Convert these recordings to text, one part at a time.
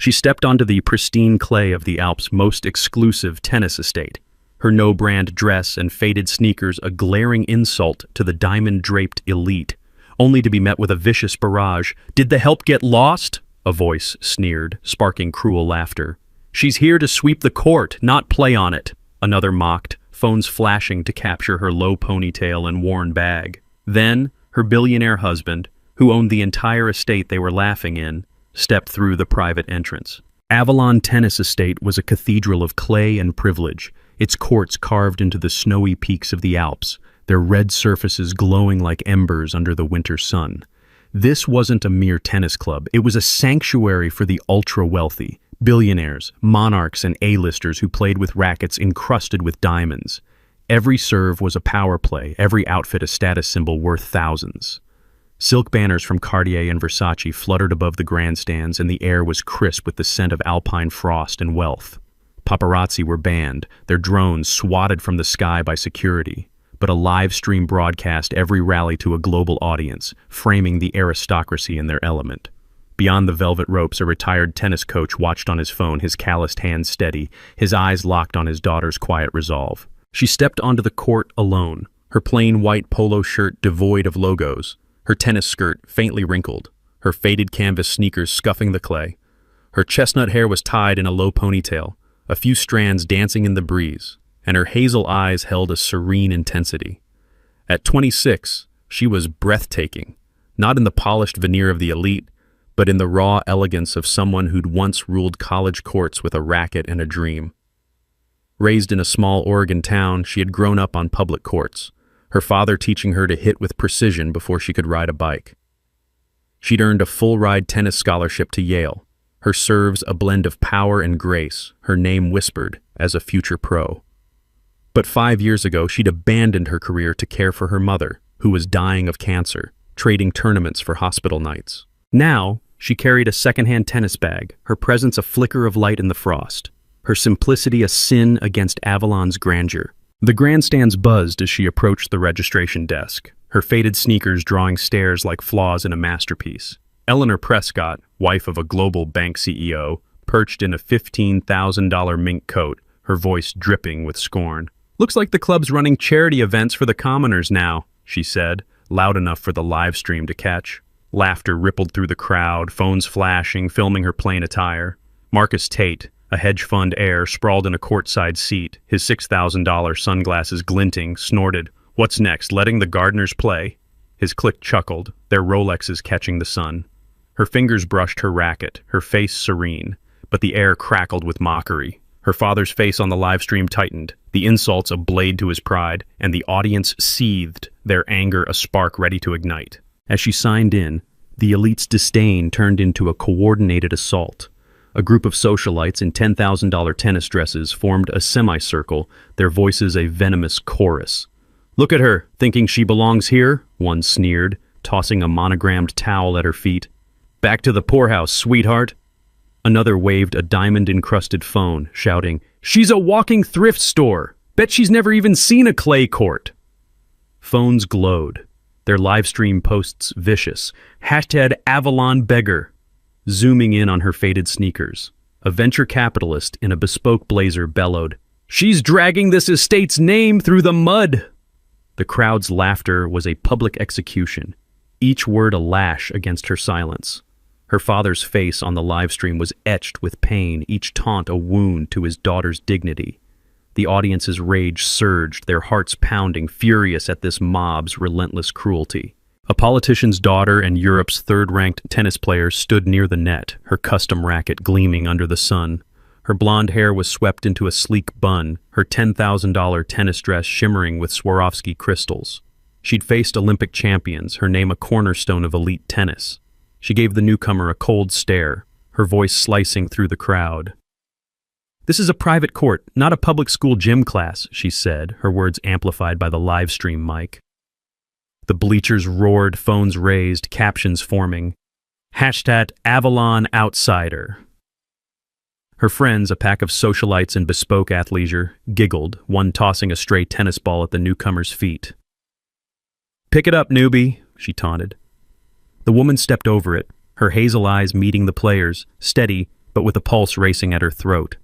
She stepped onto the pristine clay of the Alps' most exclusive tennis estate, her no-brand dress and faded sneakers a glaring insult to the diamond-draped elite, only to be met with a vicious barrage. "Did the help get lost?" a voice sneered, sparking cruel laughter. "She's here to sweep the court, not play on it," another mocked, phones flashing to capture her low ponytail and worn bag. Then, her billionaire husband, who owned the entire estate they were laughing in, stepped through the private entrance. Avalon Tennis Estate was a cathedral of clay and privilege, its courts carved into the snowy peaks of the Alps, their red surfaces glowing like embers under the winter sun. This wasn't a mere tennis club, it was a sanctuary for the ultra-wealthy, billionaires, monarchs, and A-listers who played with rackets encrusted with diamonds. Every serve was a power play, every outfit a status symbol worth thousands. Silk banners from Cartier and Versace fluttered above the grandstands, and the air was crisp with the scent of alpine frost and wealth. Paparazzi were banned, their drones swatted from the sky by security, but a live stream broadcast every rally to a global audience, framing the aristocracy in their element. Beyond the velvet ropes, a retired tennis coach watched on his phone, his calloused hands steady, his eyes locked on his daughter's quiet resolve. She stepped onto the court alone, her plain white polo shirt devoid of logos, her tennis skirt faintly wrinkled, her faded canvas sneakers scuffing the clay. Her chestnut hair was tied in a low ponytail, a few strands dancing in the breeze, and her hazel eyes held a serene intensity. At 26, she was breathtaking, not in the polished veneer of the elite, but in the raw elegance of someone who'd once ruled college courts with a racket and a dream. Raised in a small Oregon town, she had grown up on public courts, her father teaching her to hit with precision before she could ride a bike. She'd earned a full-ride tennis scholarship to Yale, her serves a blend of power and grace, her name whispered as a future pro. But 5 years ago, she'd abandoned her career to care for her mother, who was dying of cancer, trading tournaments for hospital nights. Now, she carried a second-hand tennis bag, her presence a flicker of light in the frost, her simplicity a sin against Avalon's grandeur. The grandstands buzzed as she approached the registration desk, her faded sneakers drawing stares like flaws in a masterpiece. Eleanor Prescott, wife of a global bank CEO, perched in a $15,000 mink coat, her voice dripping with scorn. "Looks like the club's running charity events for the commoners now," she said, loud enough for the live stream to catch. Laughter rippled through the crowd, phones flashing, filming her plain attire. Marcus Tate, a hedge fund heir, sprawled in a courtside seat, his $6,000 sunglasses glinting, snorted, "What's next, letting the gardeners play?" His clique chuckled, their Rolexes catching the sun. Her fingers brushed her racket, her face serene, but the air crackled with mockery. Her father's face on the live stream tightened, the insults a blade to his pride, and the audience seethed, their anger a spark ready to ignite. As she signed in, the elite's disdain turned into a coordinated assault. A group of socialites in $10,000 tennis dresses formed a semicircle, their voices a venomous chorus. "Look at her, thinking she belongs here?" one sneered, tossing a monogrammed towel at her feet. "Back to the poorhouse, sweetheart." Another waved a diamond-encrusted phone, shouting, "She's a walking thrift store! Bet she's never even seen a clay court!" Phones glowed, their livestream posts vicious. #AvalonBeggar. Zooming in on her faded sneakers, a venture capitalist in a bespoke blazer bellowed, "She's dragging this estate's name through the mud!" The crowd's laughter was a public execution, each word a lash against her silence. Her father's face on the livestream was etched with pain, each taunt a wound to his daughter's dignity. The audience's rage surged, their hearts pounding, furious at this mob's relentless cruelty. A politician's daughter and Europe's third-ranked tennis player stood near the net, her custom racket gleaming under the sun. Her blonde hair was swept into a sleek bun, her $10,000 tennis dress shimmering with Swarovski crystals. She'd faced Olympic champions, her name a cornerstone of elite tennis. She gave the newcomer a cold stare, her voice slicing through the crowd. "This is a private court, not a public school gym class," she said, her words amplified by the live stream mic. The bleachers roared, phones raised, captions forming. #AvalonOutsider. Her friends, a pack of socialites in bespoke athleisure, giggled, one tossing a stray tennis ball at the newcomer's feet. "Pick it up, newbie," she taunted. The woman stepped over it, her hazel eyes meeting the players, steady, but with a pulse racing at her throat.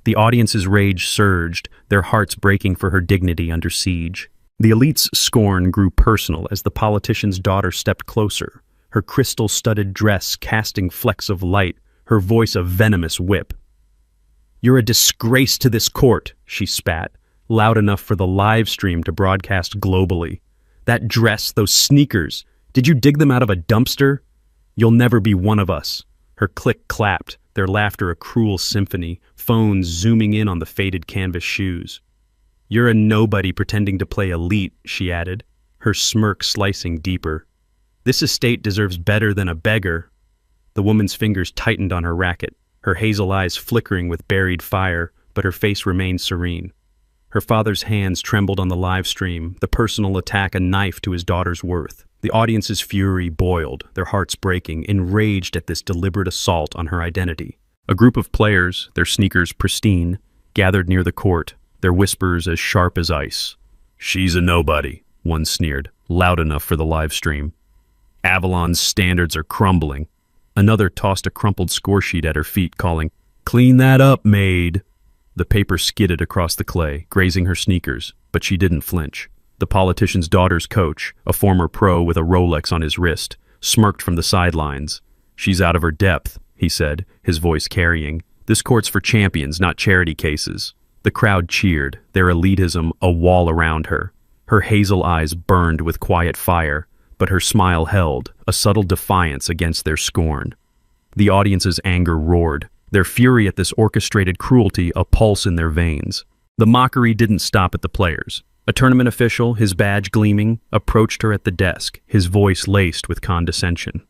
The audience's rage surged, their hearts breaking for her dignity under siege. The elite's scorn grew personal as the politician's daughter stepped closer, her crystal-studded dress casting flecks of light, her voice a venomous whip. "You're a disgrace to this court," she spat, loud enough for the live stream to broadcast globally. "That dress, those sneakers, did you dig them out of a dumpster? You'll never be one of us." Her clique clapped, their laughter a cruel symphony, phones zooming in on the faded canvas shoes. "You're a nobody pretending to play elite," she added, her smirk slicing deeper. "This estate deserves better than a beggar." The woman's fingers tightened on her racket, her hazel eyes flickering with buried fire, but her face remained serene. Her father's hands trembled on the live stream, the personal attack a knife to his daughter's worth. The audience's fury boiled, their hearts breaking, enraged at this deliberate assault on her identity. A group of players, their sneakers pristine, gathered near the court, their whispers as sharp as ice. "She's a nobody," one sneered, loud enough for the live stream. "Avalon's standards are crumbling." Another tossed a crumpled score sheet at her feet, calling, "Clean that up, maid." The paper skidded across the clay, grazing her sneakers, but she didn't flinch. The politician's daughter's coach, a former pro with a Rolex on his wrist, smirked from the sidelines. "She's out of her depth," he said, his voice carrying. "This court's for champions, not charity cases." The crowd cheered, their elitism a wall around her. Her hazel eyes burned with quiet fire, but her smile held, a subtle defiance against their scorn. The audience's anger roared, their fury at this orchestrated cruelty a pulse in their veins. The mockery didn't stop at the players. A tournament official, his badge gleaming, approached her at the desk, his voice laced with condescension.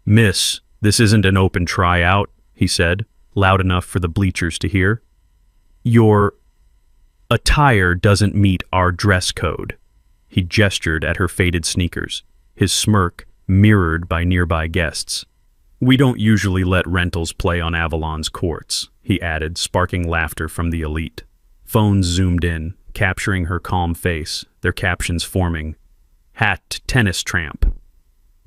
"Miss, this isn't an open tryout," he said, loud enough for the bleachers to hear. "Your attire doesn't meet our dress code." He gestured at her faded sneakers, his smirk mirrored by nearby guests. "We don't usually let rentals play on Avalon's courts," he added, sparking laughter from the elite. Phones zoomed in, capturing her calm face, their captions forming, "Hat tennis tramp."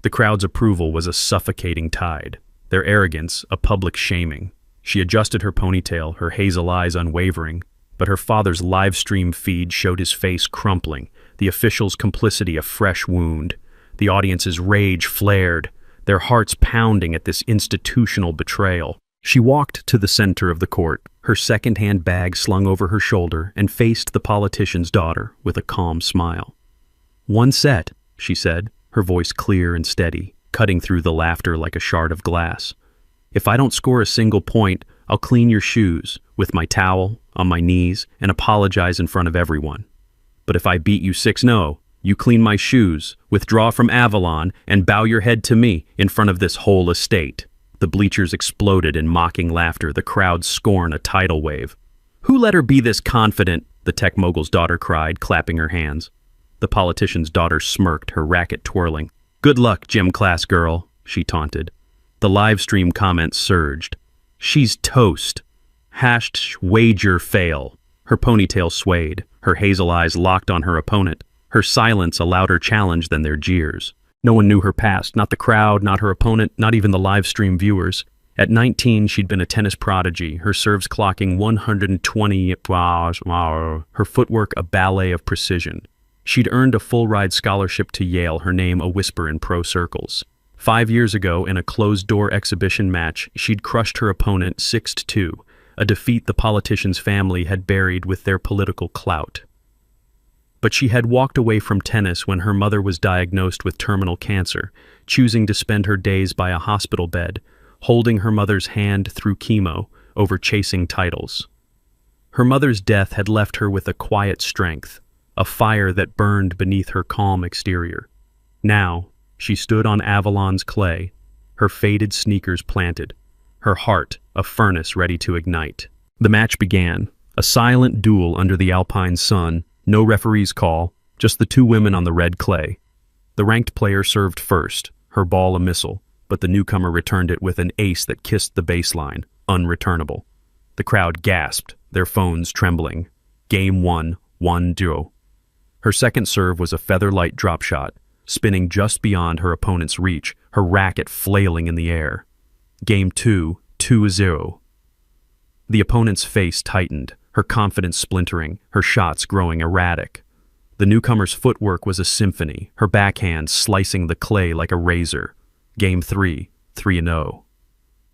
The crowd's approval was a suffocating tide, their arrogance a public shaming. She adjusted her ponytail, her hazel eyes unwavering, but her father's live stream feed showed his face crumpling, the official's complicity a fresh wound. The audience's rage flared, their hearts pounding at this institutional betrayal. She walked to the center of the court, her second-hand bag slung over her shoulder, and faced the politician's daughter with a calm smile. "One set," she said, her voice clear and steady, cutting through the laughter like a shard of glass. "If I don't score a single point, I'll clean your shoes with my towel, on my knees, and apologize in front of everyone. But if I beat you 6-0, you clean my shoes, withdraw from Avalon, and bow your head to me in front of this whole estate." The bleachers exploded in mocking laughter, the crowd's scorn a tidal wave. "Who let her be this confident?" the tech mogul's daughter cried, clapping her hands. The politician's daughter smirked, her racket twirling. "Good luck, gym class girl," she taunted. The live stream comments surged. "She's toast. #wager fail." Her ponytail swayed, her hazel eyes locked on her opponent. Her silence a louder challenge than their jeers. No one knew her past, not the crowd, not her opponent, not even the live stream viewers. At 19, she'd been a tennis prodigy, her serves clocking 120 her footwork a ballet of precision. She'd earned a full-ride scholarship to Yale, her name a whisper in pro circles. 5 years ago, in a closed-door exhibition match, she'd crushed her opponent 6-2, a defeat the politician's family had buried with their political clout. But she had walked away from tennis when her mother was diagnosed with terminal cancer, choosing to spend her days by a hospital bed, holding her mother's hand through chemo over chasing titles. Her mother's death had left her with a quiet strength, a fire that burned beneath her calm exterior. Now, she stood on Avalon's clay, her faded sneakers planted, her heart a furnace ready to ignite. The match began, a silent duel under the alpine sun, no referee's call, just the two women on the red clay. The ranked player served first, her ball a missile, but the newcomer returned it with an ace that kissed the baseline, unreturnable. The crowd gasped, their phones trembling. Game 1, 1-0. Her second serve was a feather-light drop shot, spinning just beyond her opponent's reach, her racket flailing in the air. Game 2, 2-0. The opponent's face tightened, her confidence splintering, her shots growing erratic. The newcomer's footwork was a symphony, her backhand slicing the clay like a razor. Game 3, 3-0.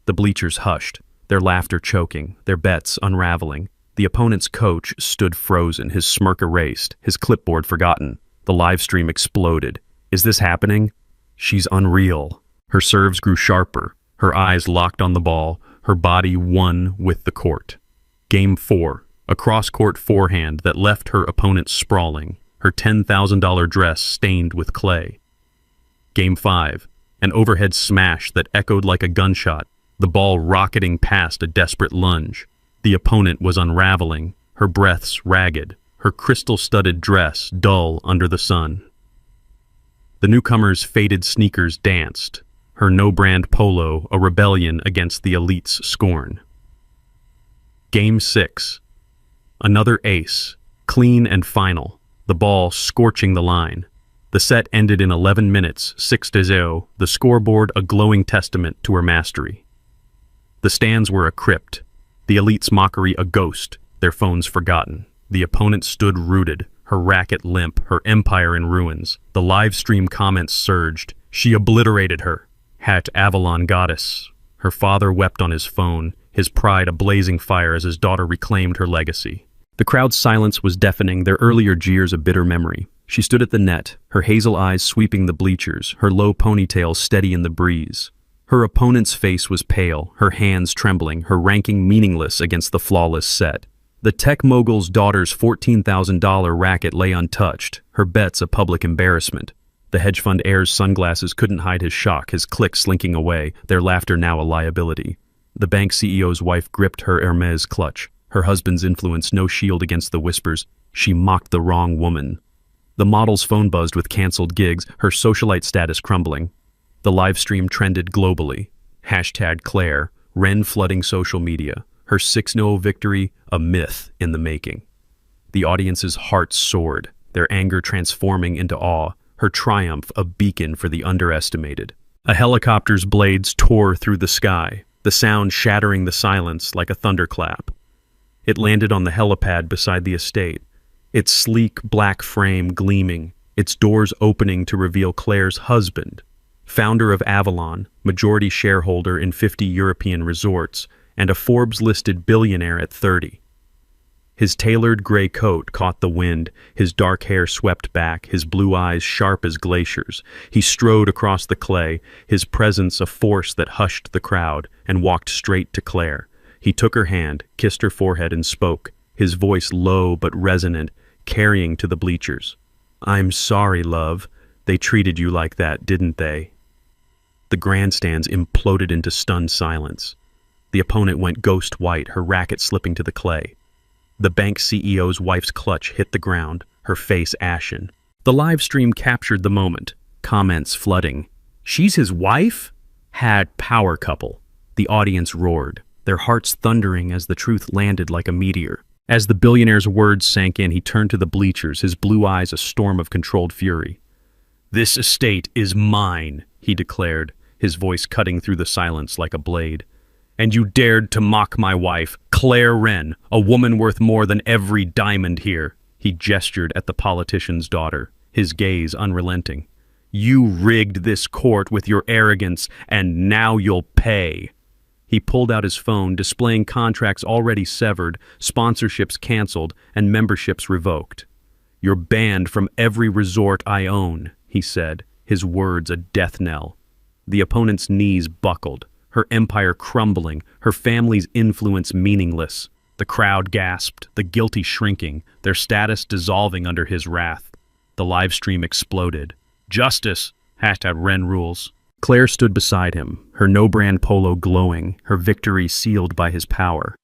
The bleachers hushed, their laughter choking, their bets unraveling. The opponent's coach stood frozen, his smirk erased, his clipboard forgotten. The live stream exploded. Is this happening? She's unreal. Her serves grew sharper, her eyes locked on the ball, her body one with the court. Game 4, a cross-court forehand that left her opponent sprawling, her $10,000 dress stained with clay. Game 5, an overhead smash that echoed like a gunshot, the ball rocketing past a desperate lunge. The opponent was unraveling, her breaths ragged, her crystal-studded dress dull under the sun. The newcomer's faded sneakers danced, her no-brand polo a rebellion against the elite's scorn. Game 6. Another ace, clean and final, the ball scorching the line. The set ended in 11 minutes, 6-0, the scoreboard a glowing testament to her mastery. The stands were a crypt, the elite's mockery a ghost, their phones forgotten. The opponent stood rooted, her racket limp, her empire in ruins. The live stream comments surged. She obliterated her. Avalon goddess. Her father wept on his phone, his pride a blazing fire as his daughter reclaimed her legacy. The crowd's silence was deafening, their earlier jeers a bitter memory. She stood at the net, her hazel eyes sweeping the bleachers, her low ponytail steady in the breeze. Her opponent's face was pale, her hands trembling, her ranking meaningless against the flawless set. The tech mogul's daughter's $14,000 racket lay untouched, her bets a public embarrassment. The hedge fund heir's sunglasses couldn't hide his shock, his clique slinking away, their laughter now a liability. The bank CEO's wife gripped her Hermes clutch, her husband's influence no shield against the whispers. She mocked the wrong woman. The model's phone buzzed with canceled gigs, her socialite status crumbling. The live stream trended globally. #Claire, Ren flooding social media. Her 6-0 victory, a myth in the making. The audience's hearts soared, their anger transforming into awe, her triumph a beacon for the underestimated. A helicopter's blades tore through the sky, the sound shattering the silence like a thunderclap. It landed on the helipad beside the estate, its sleek black frame gleaming, its doors opening to reveal Claire's husband, founder of Avalon, majority shareholder in 50 European resorts, and a Forbes-listed billionaire at 30. His tailored gray coat caught the wind, his dark hair swept back, his blue eyes sharp as glaciers. He strode across the clay, his presence a force that hushed the crowd, and walked straight to Claire. He took her hand, kissed her forehead, and spoke, his voice low but resonant, carrying to the bleachers. "I'm sorry, love. They treated you like that, didn't they?" The grandstands imploded into stunned silence. The opponent went ghost white, her racket slipping to the clay. The bank CEO's wife's clutch hit the ground, her face ashen. The live stream captured the moment, comments flooding. "She's his wife?" Power couple. The audience roared, their hearts thundering as the truth landed like a meteor. As the billionaire's words sank in, he turned to the bleachers, his blue eyes a storm of controlled fury. "This estate is mine," he declared, his voice cutting through the silence like a blade. "And you dared to mock my wife, Claire Wren, a woman worth more than every diamond here." He gestured at the politician's daughter, his gaze unrelenting. "You rigged this court with your arrogance, and now you'll pay." He pulled out his phone, displaying contracts already severed, sponsorships canceled, and memberships revoked. "You're banned from every resort I own," he said, his words a death knell. The opponent's knees buckled, her empire crumbling, her family's influence meaningless. The crowd gasped, the guilty shrinking, their status dissolving under his wrath. The live stream exploded. "Justice! #Ren rules." Claire stood beside him, her no-brand polo glowing, her victory sealed by his power.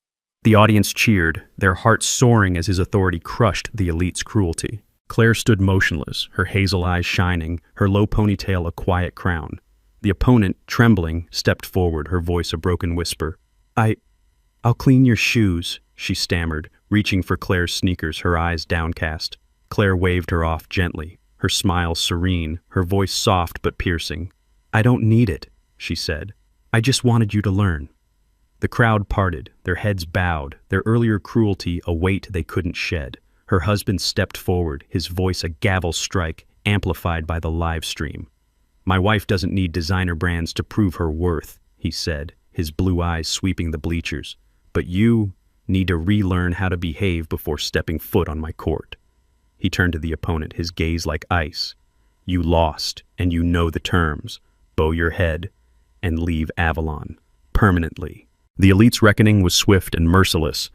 The audience cheered, their hearts soaring as his authority crushed the elite's cruelty. Claire stood motionless, her hazel eyes shining, her low ponytail a quiet crown. The opponent, trembling, stepped forward, her voice a broken whisper. I'll clean your shoes," she stammered, reaching for Claire's sneakers, her eyes downcast. Claire waved her off gently, her smile serene, her voice soft but piercing. "I don't need it," she said. "I just wanted you to learn." The crowd parted, their heads bowed, their earlier cruelty a weight they couldn't shed. Her husband stepped forward, his voice a gavel strike, amplified by the live stream. "My wife doesn't need designer brands to prove her worth," he said, his blue eyes sweeping the bleachers. "But you need to relearn how to behave before stepping foot on my court." He turned to the opponent, his gaze like ice. "You lost, and you know the terms. Bow your head and leave Avalon permanently." The elite's reckoning was swift and merciless,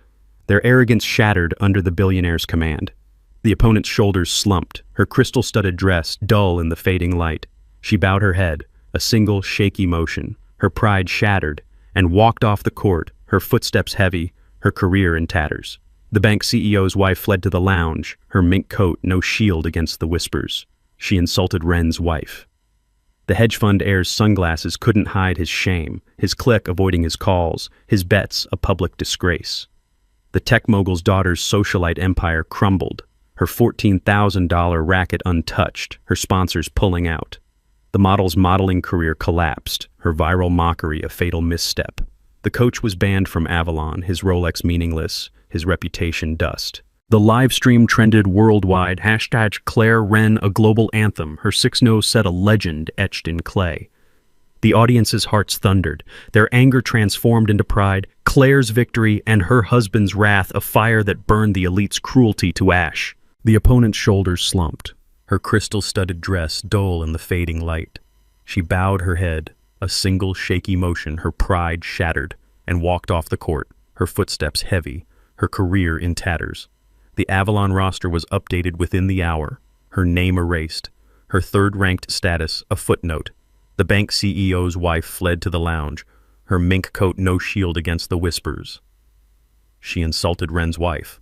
their arrogance shattered under the billionaire's command. The opponent's shoulders slumped, her crystal-studded dress dull in the fading light. She bowed her head, a single shaky motion, her pride shattered, and walked off the court, her footsteps heavy, her career in tatters. The bank CEO's wife fled to the lounge, her mink coat no shield against the whispers. She insulted Wren's wife. The hedge fund heir's sunglasses couldn't hide his shame, his clique avoiding his calls, his bets a public disgrace. The tech mogul's daughter's socialite empire crumbled, her $14,000 racket untouched, her sponsors pulling out. The model's modeling career collapsed, her viral mockery a fatal misstep. The coach was banned from Avalon, his Rolex meaningless, his reputation dust. The live stream trended worldwide, #Claire Wren a global anthem, her 6-0 set a legend etched in clay. The audience's hearts thundered, their anger transformed into pride, Claire's victory and her husband's wrath a fire that burned the elite's cruelty to ash. The opponent's shoulders slumped, her crystal-studded dress dull in the fading light. She bowed her head, a single shaky motion, her pride shattered, and walked off the court, her footsteps heavy, her career in tatters. The Avalon roster was updated within the hour, her name erased, her third-ranked status a footnote. The bank CEO's wife fled to the lounge, her mink coat no shield against the whispers. She insulted Wren's wife.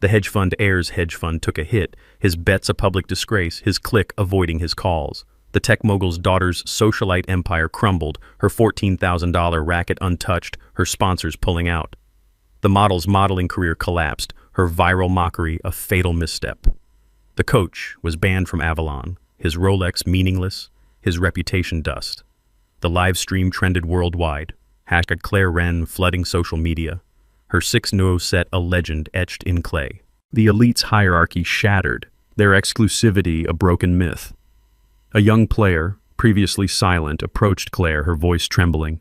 The hedge fund heir's hedge fund took a hit, his bets a public disgrace, his clique avoiding his calls. The tech mogul's daughter's socialite empire crumbled, her $14,000 racket untouched, her sponsors pulling out. The model's modeling career collapsed, her viral mockery a fatal misstep. The coach was banned from Avalon, his Rolex meaningless, his reputation dust. The live stream trended worldwide, #Claire Wren flooding social media, her 6-0 set a legend etched in clay. The elite's hierarchy shattered, their exclusivity a broken myth. A young player, previously silent, approached Claire, her voice trembling.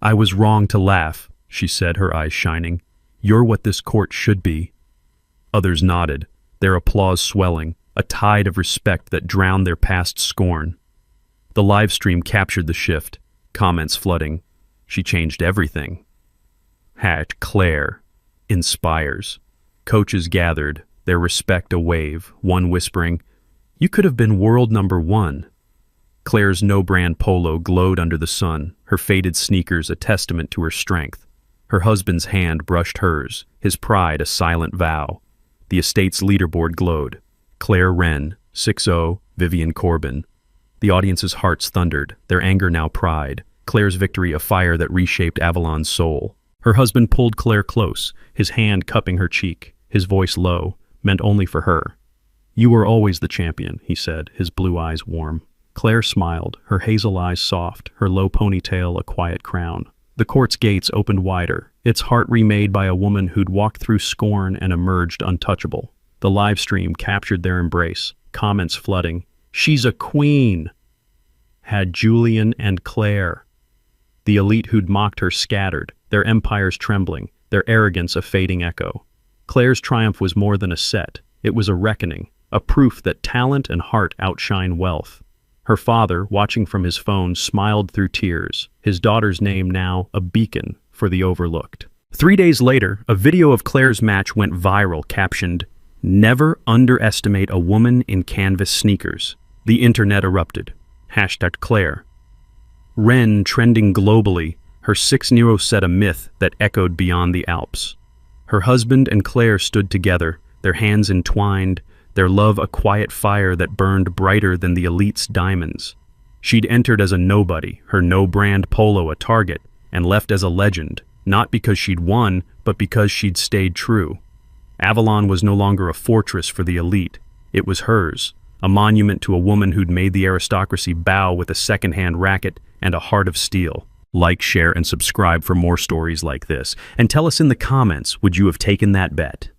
"I was wrong to laugh," she said, her eyes shining. "You're what this court should be." Others nodded, their applause swelling, a tide of respect that drowned their past scorn. The live stream captured the shift, comments flooding. "She changed everything." #Claire inspires. Coaches gathered, their respect a wave, one whispering, "You could have been world #1. Claire's no-brand polo glowed under the sun, her faded sneakers a testament to her strength. Her husband's hand brushed hers, his pride a silent vow. The estate's leaderboard glowed. Claire Wren, 6-0, Vivian Corbin. The audience's hearts thundered, their anger now pride. Claire's victory a fire that reshaped Avalon's soul. Her husband pulled Claire close, his hand cupping her cheek, his voice low, meant only for her. "You were always the champion," he said, his blue eyes warm. Claire smiled, her hazel eyes soft, her low ponytail a quiet crown. The court's gates opened wider, its heart remade by a woman who'd walked through scorn and emerged untouchable. The live stream captured their embrace, comments flooding. "She's a queen!" Had Julian and Claire. The elite who'd mocked her scattered, their empires trembling, their arrogance a fading echo. Claire's triumph was more than a set, it was a reckoning, a proof that talent and heart outshine wealth. Her father, watching from his phone, smiled through tears, his daughter's name now a beacon for the overlooked. 3 days later, a video of Claire's match went viral, captioned, "Never underestimate a woman in canvas sneakers." The internet erupted. #Claire. Wren trending globally, her 6-0 set a myth that echoed beyond the Alps. Her husband and Claire stood together, their hands entwined, their love a quiet fire that burned brighter than the elite's diamonds. She'd entered as a nobody, her no-brand polo a target, and left as a legend, not because she'd won, but because she'd stayed true. Avalon was no longer a fortress for the elite. It was hers, a monument to a woman who'd made the aristocracy bow with a second-hand racket and a heart of steel. Like, share, and subscribe for more stories like this. And tell us in the comments, would you have taken that bet?